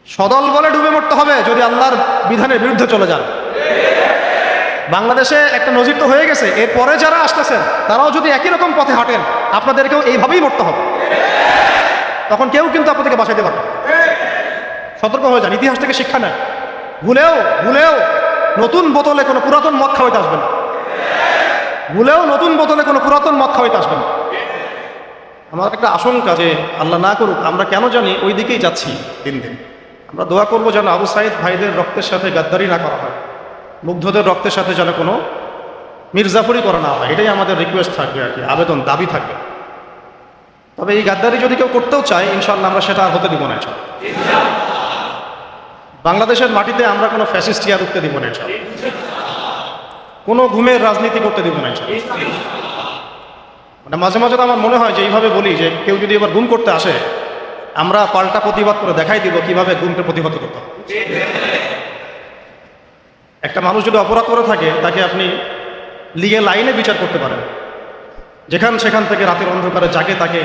সদল বলে ডুবে মরতে হবে যদি আল্লাহর বিধানের বিরুদ্ধে চলে যান। বাংলাদেশে একটা নজির তো হয়ে গেছে, এরপরে যারা আসতেছেন তারাও যদি একই রকম পথে হাঁটেন আপনাদেরকেও এইভাবেই মরতে হবে। তখন কেউ কিন্তু আপনাদেরকে বাঁচাইতে পারবে। সতর্ক হয়ে যান, ইতিহাস থেকে শিক্ষা নেন। ভুলেও ভুলেও নতুন বোতলে কোনো পুরাতন মদ খাওয়াইতে আসবে না। ভুলেও নতুন বোতলে কোনো পুরাতন মদ খাওয়াইতে আসবে না। আমার একটা আশঙ্কা যে আল্লাহ না করুক আমরা কেন জানি ওই দিকেই যাচ্ছি দিন দিন। আমরা দোয়া করবো যেন আবু সাইদ ভাইদের রক্তের সাথে গাদ্দারি না করা হয়, মুগ্ধদের রক্তের সাথে যেন কোনো মির্জাফরি করা না হয়, এটাই আমাদের রিকোয়েস্ট থাকবে আর কি, আবেদন দাবি থাকবে। তবে এই গাদ্দারি যদি কেউ করতেও চায় ইনশাআল্লাহ আমরা সেটা আর হতে দিব না। বাংলাদেশের মাটিতে আমরা কোনো ফ্যাসিস্ট আর উঠতে দিব না, কোনো ঘুমের রাজনীতি করতে দিব না। মানে মাঝে মাঝে তো আমার মনে হয় যে এইভাবে বলি যে কেউ যদি এবার গুম করতে আসে আমরা পাল্টা প্রতিবাদ করে দেখাই দিব কিভাবে গুমকে প্রতিহত করতে হবে। একটা মানুষ যদি অপরাধ করে থাকে তাকে আপনি লিগেল লাইনে বিচার করতে পারেন। সেখান থেকে রাতের অন্ধকারে যাকে তাকে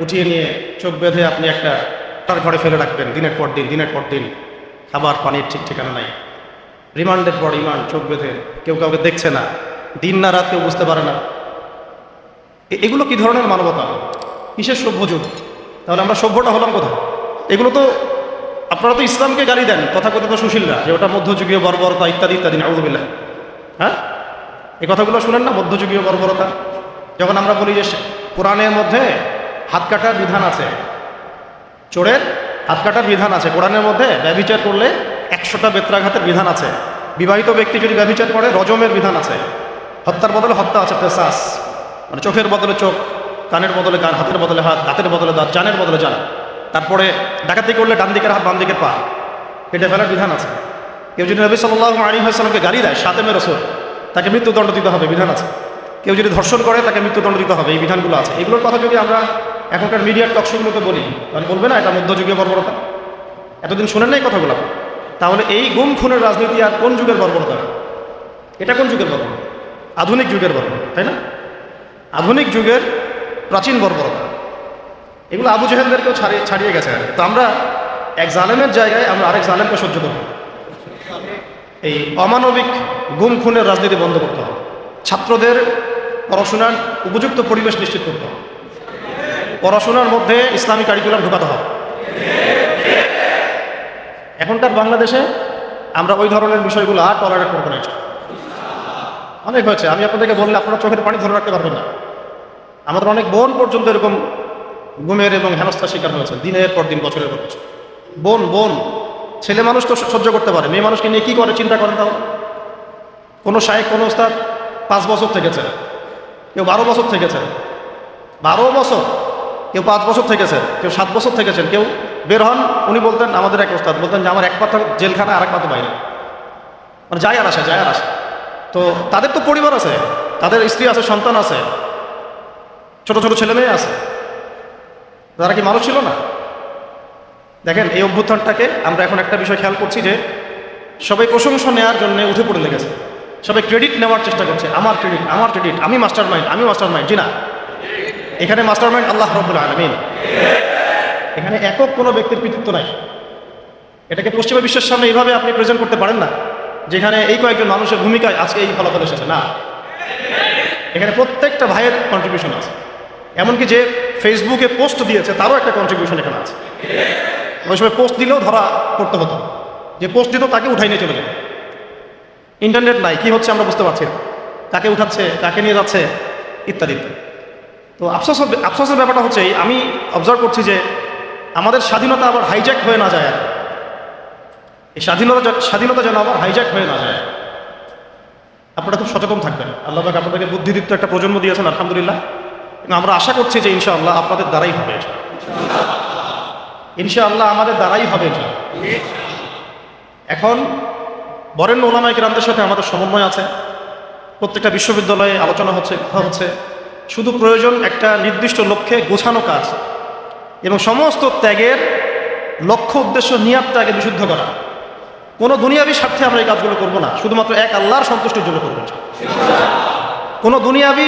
উঠিয়ে নিয়ে চোখ বেঁধে আপনি একটা তার ঘরে ফেলে রাখবেন দিনের পর দিন, খাবার পানির ঠিক ঠিকানা নাই, রিমান্ডের পর রিমান্ড, চোখ বেঁধে, কেউ কাউকে দেখছে না, দিন না রাত কেউ বুঝতে পারে না। এগুলো কি ধরনের মানবতা, কিসের সভ্য যুগ? তাহলে আমরা সভ্যটা হলাম কোথায়? এগুলো তো আপনারা তো ইসলামকে গালি দেন তথাকথিত সুশীলরা, যে ওটা মধ্যযুগীয় বর্বরতা ইত্যাদি ইত্যাদি, নাউযুবিল্লাহ। হ্যাঁ, এই কথাগুলো শুনেন না, মধ্যযুগীয় বর্বরতা। যখন আমরা বলি যে কোরআনের মধ্যে হাত কাটার বিধান আছে, চোরের হাত কাটার বিধান আছে, কোরআনের মধ্যে ব্যভিচার করলে 100টা বেত্রাঘাতের বিধান আছে, বিবাহিত ব্যক্তি যদি ব্যভিচার করে রজমের বিধান আছে, হত্যার বদলে হত্যা আছে, কিসাস, মানে চোখের বদলে চোখ, কানের বদলে কান, হাতের বদলে হাত, দাঁতের বদলে দাঁত, জানের বদলে জান। তারপরে ডাকাতি করলে ডান দিকের হাত বাম দিকের পা কেটে ফেলার বিধান আছে। কেউ যদি নবী সাল্লাল্লাহু আলাইহি ওয়াসাল্লামকে গালি দেয়, শাতেমে রাসূল, তাকে মৃত্যুদণ্ড দিতে হবে, বিধান আছে। কেউ যদি ধর্ষণ করে তাকে মৃত্যুদণ্ড দিতে হবে, এই বিধানগুলো আছে। এগুলোর কথা যদি আমরা এখনকার মিডিয়ার টকশোগুলোতে বলি তাহলে বলবে না এটা মধ্যযুগীয় বর্বরতা? এতদিন শুনেন না এই কথাগুলো? তাহলে এই গুম খুনের রাজনীতি আর কোন যুগের বর্বরতা? এটা কোন যুগের বর্বরতা? আধুনিক যুগের বর্বরতা, তাই না? আধুনিক যুগের প্রাচীন বর্বরতা। এগুলো আবু জেহেলদেরকেও ছাড়িয়ে গেছে। তো আমরা এক জালেমের জায়গায় আমরা আরেক জালেমকে সহ্য করব। এই অমানবিক গুম খুনের রাজনীতি বন্ধ করতে হবে। ছাত্রদের পড়াশোনার উপযুক্ত পরিবেশ নিশ্চিত করতে হবে। পড়াশোনার মধ্যে ইসলামী কারিকুলাম ঢোকাতে হবে। এখনকার বাংলাদেশে আমরা ওই ধরনের বিষয়গুলো আর টলারেট করবো না। অনেক হয়েছে, আমি আপনাদেরকে বললে আপনারা চোখের পানি ধরে রাখতে পারবেন না। আমাদের অনেক বোন পর্যন্ত এরকম গুমের এবং হেনস্থার শিকার হয়েছে, দিনের পর দিন, বছরের পর বছর। বোন ছেলে মানুষ তো সহ্য করতে পারে, মেয়ে মানুষকে নিয়ে কী করে চিন্তা করেন তাহলে? কোনো শায়েখ, কোনো ওস্তাদ 5 বছর থেকেছে, কেউ 12 বছর থেকেছে, 12 বছর, কেউ 5 বছর থেকেছে, কেউ 7 বছর থেকেছেন। কেউ বের হন, উনি বলতেন, আমাদের এক ওস্তাদ বলতেন যে আমার এক পা জেলখানা আর এক পা তো বাইরে, মানে যায় আর আসে। তো তাদের তো পরিবার আছে, তাদের স্ত্রী আছে, সন্তান আছে, ছোট ছোট ছেলে মেয়ে আছে, তারা কি মানুষ ছিল না? দেখেন এই অভ্যুত্থানটাকে আমরা এখন একটা বিষয় খেয়াল করছি যে সবাই প্রশংসা নেওয়ার জন্য উঠে পড়ে লেগেছে, সবাই ক্রেডিট নেওয়ার চেষ্টা করছে, আমার ক্রেডিট, আমি মাস্টার মাইন্ড। জি না, এখানে মাস্টার মাইন্ড আল্লাহ রাব্বুল আলামিন। এখানে একক কোনো ব্যক্তির কৃতিত্ব নাই। এটাকে পশ্চিমা বিশ্বের সামনে এইভাবে আপনি প্রেজেন্ট করতে পারেন না যেখানে এই কয়েকজন মানুষের ভূমিকায় আজকে এই ফলাফল এসেছে। না, এখানে প্রত্যেকটা ভাইয়ের কন্ট্রিবিউশন আছে। এমনকি যে ফেসবুকে পোস্ট দিয়েছে তারও একটা কন্ট্রিবিউশন এখানে আছে। ওই সময় পোস্ট দিলেও ধরা পড়তে হতো, যে পোস্ট দিত তাকে উঠাই নিয়ে চলে যাবে। ইন্টারনেট নাই, কি হচ্ছে আমরা বুঝতে পারছি না, কাকে উঠাচ্ছে, কাকে নিয়ে যাচ্ছে, ইত্যাদি। তো আফসোসের ব্যাপারটা হচ্ছে আমি অবজার্ভ করছি যে আমাদের স্বাধীনতা আবার হাইজ্যাক হয়ে না যায়। এই স্বাধীনতা যেন আবার হাইজ্যাক হয়ে না যায়। আপনারা খুব সচেতন থাকবেন। আল্লাহ পাক আপনাদেরকে বুদ্ধিদীপ্ত একটা প্রজন্ম দিয়েছেন, আলহামদুলিল্লাহ। আমরা আশা করছি যে ইনশাআল্লাহ আপনাদের দ্বারাই হবে, ইনশাআল্লাহ আমাদের দ্বারাই হবে। এখন বরেণ্য উলামায়ে কেরামদের সাথে আমাদের সমন্বয় আছে, প্রত্যেকটা বিশ্ববিদ্যালয়ে আলোচনা হচ্ছে, কথা হচ্ছে। শুধু প্রয়োজন একটা নির্দিষ্ট লক্ষ্যে গোছানো কাজ এবং সমস্ত ত্যাগের লক্ষ্য উদ্দেশ্য নিয়াতটাকে বিশুদ্ধ করা। কোনো দুনিয়াবি স্বার্থে আমরা এই কাজগুলো করবো না, শুধুমাত্র এক আল্লাহর সন্তুষ্টির জন্য করবো। কোনো দুনিয়াবি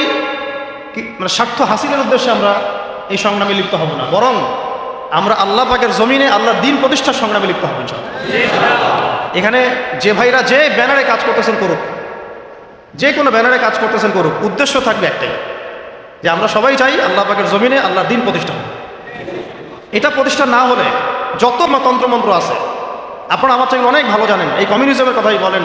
মানে স্বার্থ হাসিলের উদ্দেশ্যে আমরা এই সংগ্রামে লিপ্ত হব না, বরং আমরা আল্লাহ পাকের জমিনে আল্লাহর দিন প্রতিষ্ঠার সংগ্রামে লিপ্ত হব ইনশাআল্লাহ। এখানে যে ভাইরা যে ব্যানারে কাজ করতেছেন করুক, যে কোনো ব্যানারে কাজ করতেছেন করুক, উদ্দেশ্য থাকবে একটাই, যে আমরা সবাই চাই আল্লাহ পাকের জমিনে আল্লাহর দিন প্রতিষ্ঠা হোক। এটা প্রতিষ্ঠা না হলে যত তন্ত্রমন্ত্র আছে, আপনারা আমার চাইলে অনেক ভালো জানেন, এই কমিউনিজমের কথাই বলেন,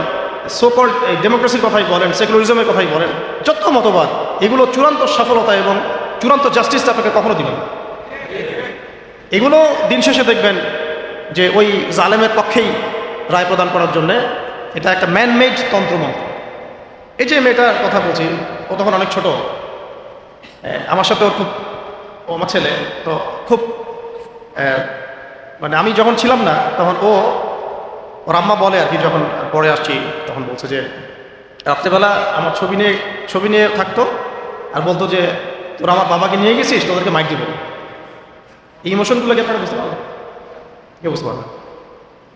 সোকল্ড এই ডেমোক্রেসির কথাই বলেন, সেকুলারিজমের কথাই বলেন, যত মতবাদ এগুলো চূড়ান্ত সফলতা এবং চূড়ান্ত জাস্টিসটা আপনাকে কখনো দিবেন না। এগুলো দিন শেষে দেখবেন যে ওই জালেমের পক্ষেই রায় প্রদান করার জন্যে এটা একটা ম্যানমেড তন্ত্রমন্ত্র। এই যে মেয়েটার কথা বলছি, ও তখন অনেক ছোট, আমার সাথে ওর খুব, ও আমার ছেলে তো খুব মানে আমি যখন ছিলাম না তখন ওর আম্মা বলে আর কি, যখন পরে আসছি তখন বলছে যে রাত্রেবেলা আমার ছবি নিয়ে থাকতো আর বলতো যে তোরা আমার বাবাকে নিয়ে গেছিস, তোদেরকে মাইক দিব। এই ইমোশনগুলোকে আপনারা বুঝতে পারবেন, কেউ বুঝতে পারবেন।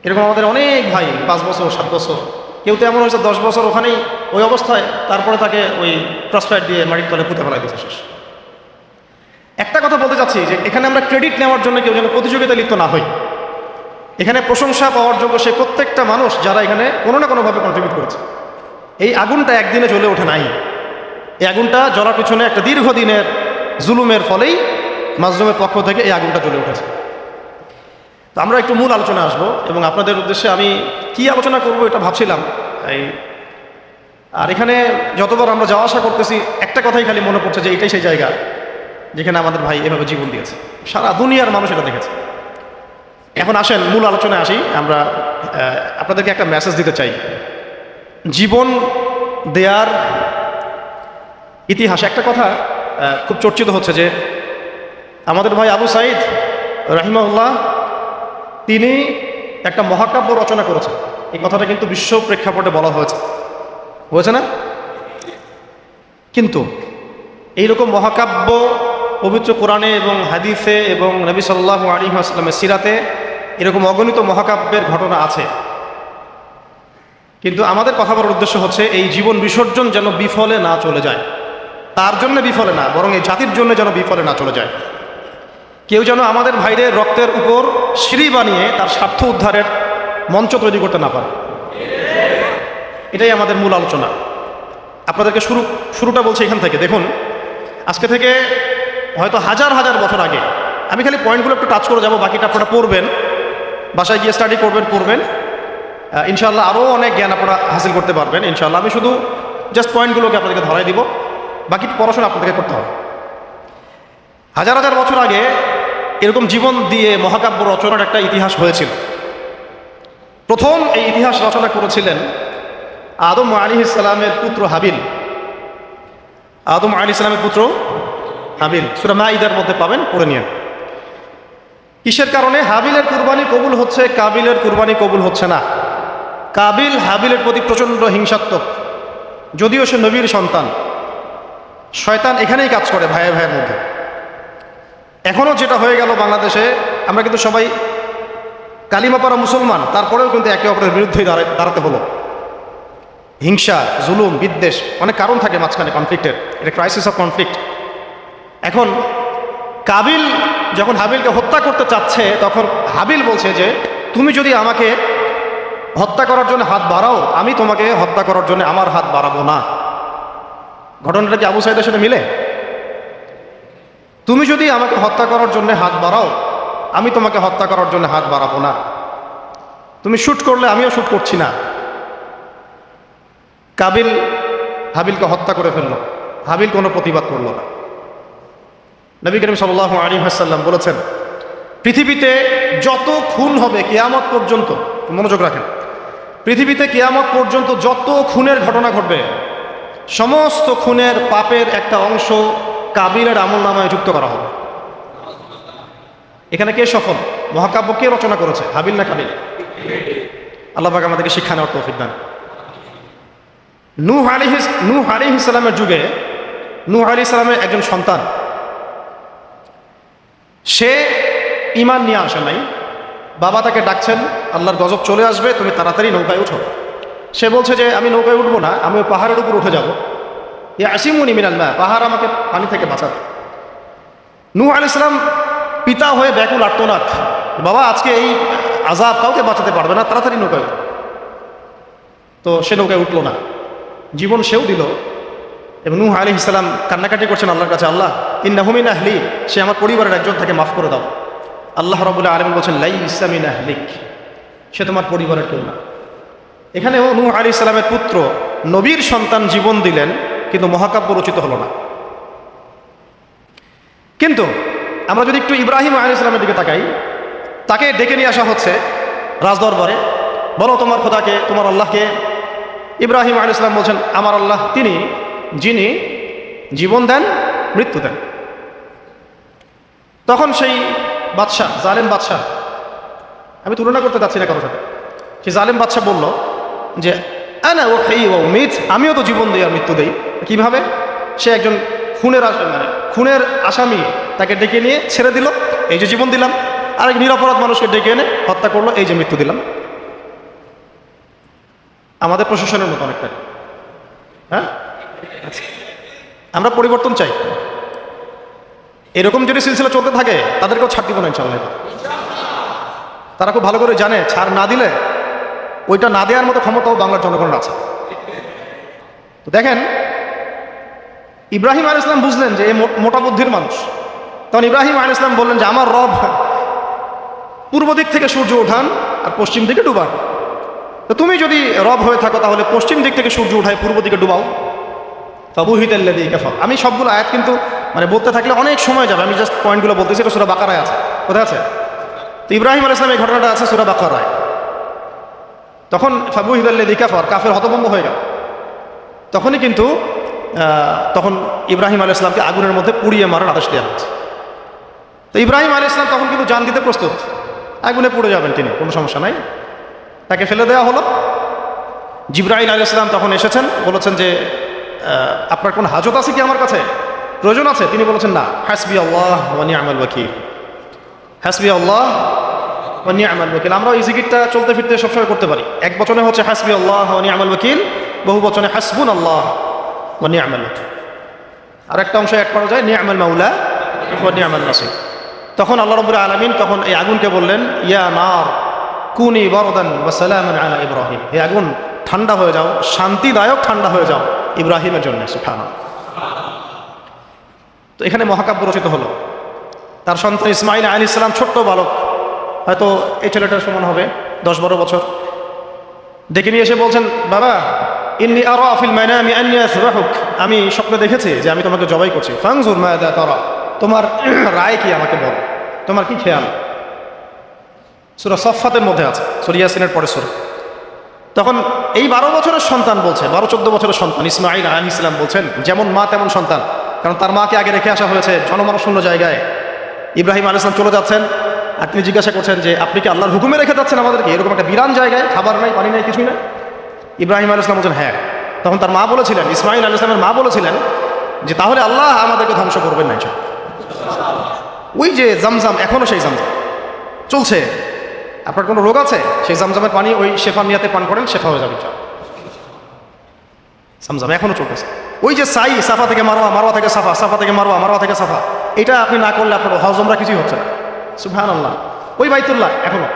এরকম আমাদের অনেক ভাই 5 বছর 7 বছর, কেউ তো এমন হয়েছে 10 বছর ওখানেই ওই অবস্থায়, তারপরে তাকে ওই ক্রসফায়ার দিয়ে মাটির তলে পুঁতে ফেলাই দিয়েছে শেষ। একটা কথা বলতে চাচ্ছি যে এখানে আমরা ক্রেডিট নেওয়ার জন্য কেউ যেন প্রতিযোগিতায় লিপ্ত না হই। এখানে প্রশংসা পাওয়ার যোগ্য সেই প্রত্যেকটা মানুষ যারা এখানে কোনো না কোনোভাবে কন্ট্রিবিউট করেছে। এই আগুনটা একদিনে জ্বলে ওঠে নাই, এই আগুনটা জ্বলার পিছনে একটা দীর্ঘদিনের জুলুমের ফলেই মাজলুমের পক্ষ থেকে এই আগুনটা জ্বলে উঠেছে। তো আমরা একটু মূল আলোচনা আসবো এবং আপনাদের উদ্দেশ্যে আমি কি আলোচনা করব এটা ভাবছিলাম। আর এখানে যতবার আমরা যাওয়া আসা করতেছি একটা কথাই খালি মনে পড়ছে যে এটাই সেই জায়গা যেখানে আমাদের ভাই এভাবে জীবন দিয়েছে, সারা দুনিয়ার মানুষ এটা দেখেছে। এখন আসেন মূল আলোচনায় আসি। আমরা আপনাদেরকে একটা মেসেজ দিতে চাই। জীবন দেয়ার ইতিহাসে একটা কথা খুব চর্চিত হচ্ছে যে আমাদের ভাই আবু সাঈদ রাহিমাহুল্লাহ তিনি একটা মহাকাব্য রচনা করেছেন। এই কথাটা কিন্তু বিশ্ব প্রেক্ষাপটে বলা হয়েছে না? কিন্তু এইরকম মহাকাব্য পবিত্র কোরআনে এবং হাদিসে এবং নবী সাল্লাল্লাহু আলাইহি ওয়াসাল্লামের সিরাতে এরকম অগণিত মহাকাব্যের ঘটনা আছে। কিন্তু আমাদের কথা বলার উদ্দেশ্য হচ্ছে এই জীবন বিসর্জন যেন বিফলে না চলে যায়, তার জন্য বিফলে না, বরং এই জাতির জন্য যেন বিফলে না চলে যায়। কেউ যেন আমাদের ভাইদের রক্তের উপর সিঁড়ি বানিয়ে তার স্বার্থ উদ্ধারের মঞ্চ তৈরি করতে না পারে। এটাই আমাদের মূল আলোচনা। আপনাদেরকে শুরুটা বলছি এখান থেকে। দেখুন, আজকে থেকে হয়তো হাজার হাজার বছর আগে, আমি খালি পয়েন্টগুলো একটু টাচ করে যাব, বাকিটা আপনারা পড়বেন, বাসায় গিয়ে স্টাডি পড়বেন ইনশাআল্লাহ। আরও অনেক জ্ঞান আপনারা হাসিল করতে পারবেন ইনশাআল্লাহ। আমি শুধু জাস্ট পয়েন্টগুলোকে আপনাদেরকে ধরাই দিব, বাকি পড়াশোনা আপনাদেরকে করতে হবে। হাজার হাজার বছর আগে এরকম জীবন দিয়ে মহাকাব্য রচনার একটা ইতিহাস হয়েছিল। প্রথম এই ইতিহাস রচনা করেছিলেন আদম আলাইহিস সালামের পুত্র হাবিল। আদম আলাইহিস সালামের পুত্র হাবিল, সূরা মাইদার মধ্যে পাবেন, পড়ে নিন। কিসের কারণে হাবিলের কুরবানি কবুল হচ্ছে, কাবিলের কুরবানি কবুল হচ্ছে না? কাবিল হাবিলের প্রতি প্রচণ্ড হিংসাত্মক, যদিও সে নবীর সন্তান। শয়তান এখানেই কাজ করে ভাইয়ের মধ্যে। এখনও যেটা হয়ে গেল বাংলাদেশে, আমরা কিন্তু সবাই কালিমা পড়া মুসলমান, তারপরেও কিন্তু একে অপরের বিরুদ্ধেই দাঁড়াতে হলো। হিংসা, জুলুম, বিদ্বেষ, অনেক কারণ থাকে মাঝখানে কনফ্লিক্টের, এটা ক্রাইসিস অফ কনফ্লিক্ট। এখন কাবিল যখন হাবিলকে হত্যা করতে চাচ্ছে, তখন হাবিল বলছে যে তুমি যদি আমাকে হত্যা করার জন্য হাত বাড়াও, আমি তোমাকে হত্যা করার জন্য আমার হাত বাড়াবো না। ঘটনাটা কি আবু সাঈদের সাথে মিলে? তুমি যদি আমাকে হত্যা করার জন্য হাত বাড়াও, আমি তোমাকে হত্যা করার জন্য হাত বাড়াবো না। তুমি শ্যুট করলে আমিও শ্যুট করছি না। কাবিল হাবিলকে হত্যা করে ফেলল, হাবিল কোনো প্রতিবাদ করল না। নবী করিম সাল্লাল্লাহু আলাইহি ওয়াসাল্লাম বলেছেন, পৃথিবীতে যত খুন হবে কিয়ামত পর্যন্ত, মনোযোগ রাখেন, পৃথিবীতে কিয়ামত পর্যন্ত যত খুনের ঘটনা ঘটবে, সমস্ত খুনের পাপের একটা অংশ কাবিলের আমলনামায় যুক্ত করা হবে। এখানে কে সফল? মহাকাব্য কে রচনা করেছে, হাবিল না কাবিল? আল্লাহ পাক আমাদেরকে শিক্ষা নেওয়ার তৌফিক দান। নূহ আলাইহিস সালামের যুগে নূহ আলাইহিস সালামের একজন সন্তান, সে ঈমান নিয়ে আসে নাই। বাবা তাকে ডাকছেন, আল্লাহর গজব চলে আসবে, তুমি তাড়াতাড়ি নৌকায় উঠো। সে বলছে যে আমি নৌকায় উঠবো না, আমি ওই পাহাড়ের উপর উঠে যাবো। ইয়াসিমুনি মিনাল মা, পাহাড় আমাকে পানি থেকে বাঁচাবে। নূহ আলাইহিস সালাম পিতা হয়ে ব্যাকুল আর্তনাদ, বাবা আজকে এই আযাব কাউকে বাঁচাতে পারবে না, তাড়াতাড়ি নৌকায়। তো সে নৌকায় উঠলো না, জীবন সেও দিল। এবং নূহ আলাইহিস সালাম কান্নাকাটি করছেন আল্লাহর কাছে, আল্লাহ ইন্নাহু মিন আহলি, সে আমার পরিবারের একজন, তাকে মাফ করে দাও। আল্লাহ রাব্বুল আলামিন বলছেন লাইসা মিন আহলিক, সে তোমার পরিবারের কেউ না। এখানেও নূহ আলাইহিস সালামের পুত্র নবীর সন্তান জীবন দিলেন, কিন্তু মহাকাব্য রচিত হলো না। কিন্তু আমরা যদি একটু ইব্রাহিম আলাইহিস সালামের দিকে তাকাই, তাকে ডেকে নিয়ে আসা হচ্ছে রাজদরবারে, বলো তোমার খোদাকে, তোমার আল্লাহকে। ইব্রাহিম আলাইহিস সালাম বলছেন আমার আল্লাহ তিনি যিনি জীবন দেন, মৃত্যু দেন। তখন সেই বাদশাহ, জালেম বাদশাহ, আমি তুলনা করতে যাচ্ছি না কারোর সাথে, সেই জালেম বাদশাহ বলল যে আনা উহয়ি ওয়া উমীত, আমিও তো জীবন দিই আর মৃত্যু দেই। কিভাবে? সে একজন খুনের আসামি, তাকে ডেকে নিয়ে ছেড়ে দিল, এই যে জীবন দিলাম। আর এক নিরপরাধ মানুষকে ডেকে এনে হত্যা করলো, এই যে মৃত্যু দিলাম। আমাদের প্রশাসনের মতো অনেকটা, হ্যাঁ। আমরা পরিবর্তন চাই। এরকম যদি সিলসিলা চলতে থাকে তাদেরকেও ছাড় দিব না ইনশাআল্লাহ। তারা খুব ভালো করে জানে ছাড় না দিলে ওইটা না দেওয়ার মতো ক্ষমতাও বাংলার জনগণের আছে। তো দেখেন, ইব্রাহিম আলাইহিস সালাম বুঝলেন যে এ মোটা বুদ্ধির মানুষ। তখন ইব্রাহিম আলাইহিস সালাম বললেন যে আমার রব পূর্ব দিক থেকে সূর্য ওঠান আর পশ্চিম দিকে ডুবান। তো তুমি যদি রব হয়ে থাকো তাহলে পশ্চিম দিক থেকে সূর্য উঠায় পূর্ব দিকে ডুবাও। ফাবুহিতাল্লাযী কাফার। আমি সবগুলো আয়াত কিন্তু বলতে থাকলে অনেক সময় যাবে, আমি জাস্ট পয়েন্টগুলো বলতেছি। এটা সূরা বাকারায় আছে, কোথায় আছে? তো ইব্রাহিম আলাইহিস সালাম এই ঘটনাটা আছে সূরা বাকারায়। তখন ফাবুহিতাল্লাযী কাফার, কাফের হতভম্ব হয়ে গেল। তখনই কিন্তু তখন ইব্রাহিম আলাইহিস সালামকে আগুনের মধ্যে পুড়িয়ে মারার আদেশ দেওয়া হচ্ছে। তো ইব্রাহিম আলাইহিস সালাম তখন কিন্তু জান দিতে প্রস্তুত, আগুনে পুড়ে যাবেন তিনি, কোনো সমস্যা নাই। তাকে ফেলে দেওয়া হলো। জিবরাইল আলাইহিস সালাম তখন এসেছেন, বলেছেন যে আপনার কোন হাজত আছে কি আমার কাছে, প্রয়োজন আছে? তিনি বলেছেন না, হাসবি আল্লাহ ওয়া নি'মাল ওয়াকিল, হাসবি আল্লাহ ওয়া নি'মাল ওয়াকিল। আমরা এই জিকিরটা চলতে ফিরতে সবসময় করতে পারি। এক বচনে হচ্ছে হাসবি আল্লাহ ওয়া নি'মাল ওয়াকিল, বহু বচনে হাসবুন আল্লাহ ওয়া নি'মাল ওয়াকিল। আর একটা অংশ এক করা যায় নি'মাল মাওলা ওয়া নি'মাল নাসির। তখন আল্লাহ রাব্বুল আলামিন তখন এই আগুনকে বললেন ইয়া নার কুনি বারদান ওয়া সালামান আলা ইব্রাহিম, হে আগুন ঠান্ডা হয়ে যাও, শান্তিদায়ক ঠান্ডা হয়ে যাও ইব্রাহিমের জন্য। সুবহানাল্লাহ। তো এখানে মহাকাব্য রচিত হলো। তার সন্তান ইসমাইল আলাইহিস সালাম ছোট্ট বালক, হয়তো এই ছেলেটার সমান হবে 10-12 বছর, ডেকে নিয়ে এসে বলছেন বাবা ইন্নী আরা ফিল মানামি আন্নী আসবাহুক, আমি স্বপ্নে দেখেছি যে আমি তোমাকে জবাই করছি। ফানজুর মাযা তারা, তোমার রায় কি আমাকে বল, তোমার কি খেয়াল? সূরা সফফাতের মধ্যে আছে, সূরা ইয়াসিনের পরে সূরা। তখন এই 12 বছরের সন্তান বলছে, 12-14 বছরের সন্তান ইসমাইল আলাইহিস সালাম বলছেন যেমন মা তেমন সন্তান, কারণ তার মাকে আগে রেখে আসা হয়েছে জনমানবশূন্য জায়গায়। ইব্রাহিম আলাইহিস সালাম চলে যাচ্ছেন আর তিনি জিজ্ঞাসা করছেন যে আপনি কি আল্লাহর হুকুমে রেখে যাচ্ছেন আমাদেরকে এরকম একটা বিরান জায়গায়, খাবার নাই, পানি নাই, কিছুই না? ইব্রাহিম আলাইহিস সালাম বলছেন হ্যাঁ। তখন তার মা বলেছিলেন, ইসমাইল আলাইহিস সালামের মা বলেছিলেন যে তাহলে আল্লাহ আমাদেরকে ধ্বংস করবেন না ইনশাআল্লাহ। ওই যে জামজাম, এখনো সেই জামজাম চলছে। আপনার কোনো রোগ আছে, সেই জামজামের পানি ওই শেফা নিয়াতে পান করেন, শেফা হয়ে যাবে। জামজাম এখনো চলতেছে। ওই যে সাই, সাফা থেকে মারওয়া, মারওয়া থেকে সাফা, সাফা থেকে মারওয়া, মারওয়া থেকে সাফা, এটা আপনি না করলে আপনার হজ উমরা কিছুই হচ্ছে না। সুবহানাল্লাহ। ওই বাইতুল্লাহ এখনো।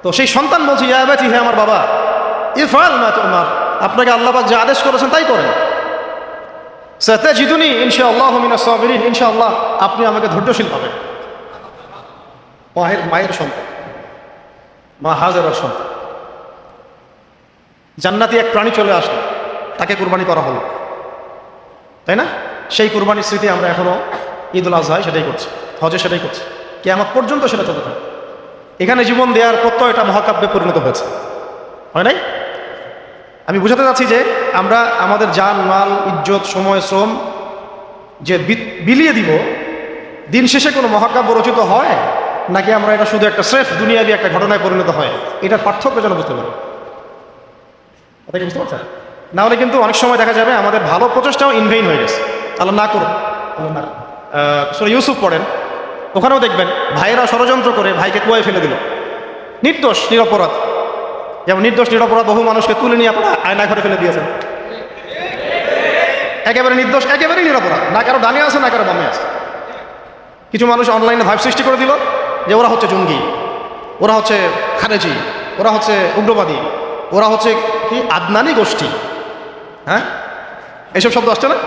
তো সেই সন্তান বলছে ইয়া আবাতি, হে আমার বাবা, ইফআল মা তুমার, আপনাকে আল্লাহ পাক যে আদেশ করেছেন তাই করেন। সাতাজিদুনি ইনশাআল্লাহু মিনাস সাবিরিন, ইনশাআল্লাহ আপনি আমাকে ধৈর্যশীল পাবেন। মায়ের সন্তান, মা হাজেরার সন্তান, জান্নাতি এক প্রাণী চলে আসলো, তাকে কুরবানি করা হলো, তাই না? সেই কুরবানির স্মৃতি আমরা এখনো ঈদুল আজহায় সেটাই করছি, হজে সেটাই করছি, কিয়ামত পর্যন্ত সেটা চলতে থাকে। এখানে জীবন দেওয়ার প্রত্যয়টা মহাকাব্যে পরিণত হয়েছে, হয় নাই? আমি বুঝাতে চাচ্ছি যে আমরা আমাদের জান মাল ইজ্জত সময় শ্রম যে বিলিয়ে দিব, দিন শেষে কোনো মহাকাব্য রচিত হয় নাকি আমরা এটা শুধু একটা স্রেফ দুনিয়াবি একটা ঘটনায় পরিণত হয়, এটার পার্থক্য যেন বুঝতে পারি। কথা কি বুঝতে পারছেন? না হলে কিন্তু অনেক সময় দেখা যাবে আমাদের ভালো প্রচেষ্টাও ইনভেইন হয়ে গেছে। আল্লাহ না করুন। সূরা ইউসুফ পড়েন, ওখানেও দেখবেন ভাইয়েরা ষড়যন্ত্র করে ভাইকে কুয়ায় ফেলে দিল, নির্দোষ নিরপরাধ। যেমন নির্দোষ নিরপরাধ বহু মানুষকে তুলে নিয়ে আপনারা আয়না ঘরে ফেলে দিয়েছেন, একেবারে নির্দোষ, একেবারেই নিরপরাধ, না কারো ডানে আছে না কারো বামে আছে। কিছু মানুষ অনলাইনে ভাইব সৃষ্টি করে দিল যে ওরা হচ্ছে জঙ্গি, ওরা হচ্ছে খারেজি, ওরা হচ্ছে উগ্রবাদী, ওরা হচ্ছে কি আদনানি গোষ্ঠী। হ্যাঁ, এইসব শব্দ আসছে না?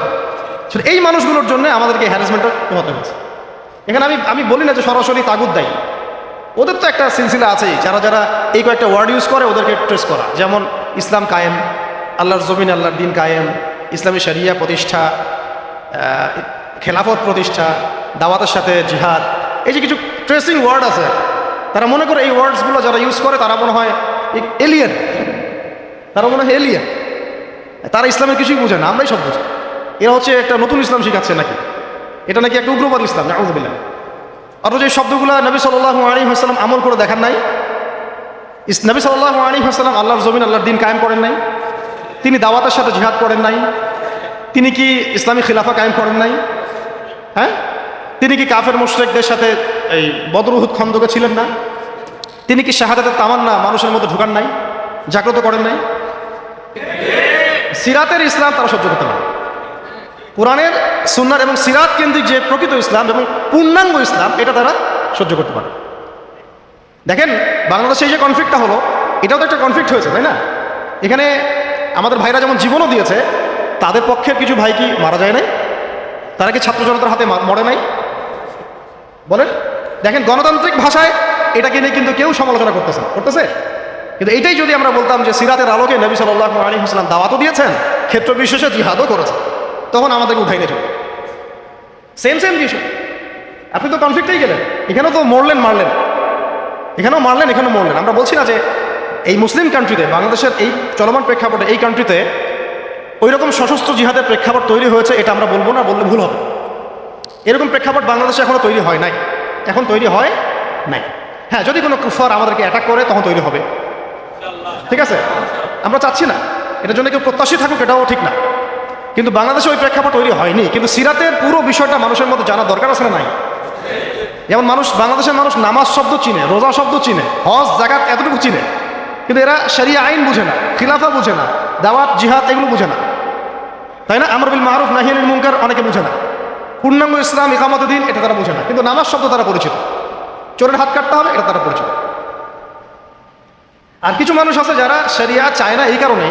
এই মানুষগুলোর জন্য আমাদেরকে হ্যারাসমেন্টটা পোহাতে হচ্ছে। এখানে আমি বলি না যে সরাসরি তাগুত দায়ী, ওদের তো একটা সিলসিলা আছেই, যারা যারা এই কয়েকটা ওয়ার্ড ইউজ করে ওদেরকে ট্রেস করা, যেমন ইসলাম কায়েম, আল্লাহর জমিন আল্লাহর দিন কায়েম, ইসলামী শরিয়া প্রতিষ্ঠা, খেলাফত প্রতিষ্ঠা, দাওয়াতের সাথে জিহাদ, এই যে কিছু ট্রেসিং ওয়ার্ড আছে, তারা মনে করে এই ওয়ার্ডসগুলো যারা ইউজ করে তারা মনে হয় এলিয়েন, তারা মনে হয় এলিয়েন, তারা ইসলামের কিছুই বুঝে না, আমরাই সব বুঝি। এরা হচ্ছে একটা নতুন ইসলাম শিখাচ্ছে নাকি, এটা নাকি একটা উগ্রবাদ ইসলাম, নাউযুবিল্লাহ। অথচ এই শব্দগুলো নবী সাল্লাল্লাহু আলাইহি ওয়াসাল্লাম আমল করে দেখান নাই। নবী সাল্লাল্লাহু আলাইহি ওয়াসাল্লাম আল্লাহর জমিন আল্লাহর দিন কায়েম করেন নাই, তিনি দাওয়াতের সাথে জিহাদ করেন নাই, তিনি কি ইসলামী খিলাফা কায়েম করেন নাই? হ্যাঁ, তিনি কি কাফের মুশরিকদের সাথে এই বদর উহুদ খন্দকে ছিলেন না? তিনি কি শাহাদাতের তামান্না মানুষের মধ্যে ঢোকান নাই, জাগ্রত করেন নাই? সিরাতের ইসলাম তারা সহ্য করতে পারে। কোরআনের সুন্নার এবং সিরাত কেন্দ্রিক যে প্রকৃত ইসলাম এবং পূর্ণাঙ্গ ইসলাম, এটা তারা সহ্য করতে পারে। দেখেন বাংলাদেশে এই যে কনফ্লিক্টটা হলো, এটাও তো একটা কনফ্লিক্ট হয়েছে, তাই না? এখানে আমাদের ভাইরা যেমন জীবনও দিয়েছে, তাদের পক্ষের কিছু ভাই কি মারা যায় নাই? তারা কি ছাত্র জনতার হাতে মরে নাই? বলেন। দেখেন গণতান্ত্রিক ভাষায় এটাকে নিয়ে কিন্তু কেউ সমালোচনা করতেছে, কিন্তু এইটাই যদি আমরা বলতাম যে সিরাতের আলোকে নবী সাল্লাল্লাহু আলাইহি ওয়াসাল্লাম দাওয়াতও দিয়েছেন, ক্ষেত্র বিশেষে জিহাদও করেছেন, তখন আমাদেরকে উঠাই নিয়ে চলবে। সেম কিছু। আপনি তো কনফ্লিক্টেই গেলেন, এখানেও তো মারলেন, এখানেও মারলেন, এখানেও মরলেন। আমরা বলছি না যে এই মুসলিম কান্ট্রিতে, বাংলাদেশের এই চলমান প্রেক্ষাপটে এই কান্ট্রিতে ওই রকম সশস্ত্র জিহাদের প্রেক্ষাপট তৈরি হয়েছে, এটা আমরা বলবো না, বললে ভুল হবে। এরকম প্রেক্ষাপট বাংলাদেশে এখনো তৈরি হয় নাই, এখন তৈরি হয় নাই। হ্যাঁ, যদি কোনো কুফার আমাদেরকে অ্যাটাক করে তখন তৈরি হবে, ঠিক আছে? আমরা চাচ্ছি না এটার জন্য কেউ প্রত্যাশী থাকুক, এটাও ঠিক না, কিন্তু বাংলাদেশে ওই প্রেক্ষাপট তৈরি হয়নি। কিন্তু সিরাতের পুরো বিষয়টা মানুষের মধ্যে জানা দরকার আছে না নাই? যেমন বাংলাদেশের মানুষ নামাজ শব্দ চিনে, রোজা শব্দ চিনে, হজ যাকাত এতটুকু চিনে, কিন্তু এরা শরিয়া আইন বুঝে না, খিলাফা বুঝে না, দাওয়াত জিহাদ এগুলো বুঝে না, তাই না? আমর বিল মারুফ নাহি আনিল মুনকার অনেকে বুঝে না, পূর্ণাঙ্গ ইসলাম ইকামতে দিন এটা তারা বুঝে না, কিন্তু নামাজ শব্দ তারা পরিচিত, চোরের হাত কাটতে হবে এটা তারা পরিচিত। আর কিছু মানুষ আছে যারা শরিয়া চায় না, এই কারণে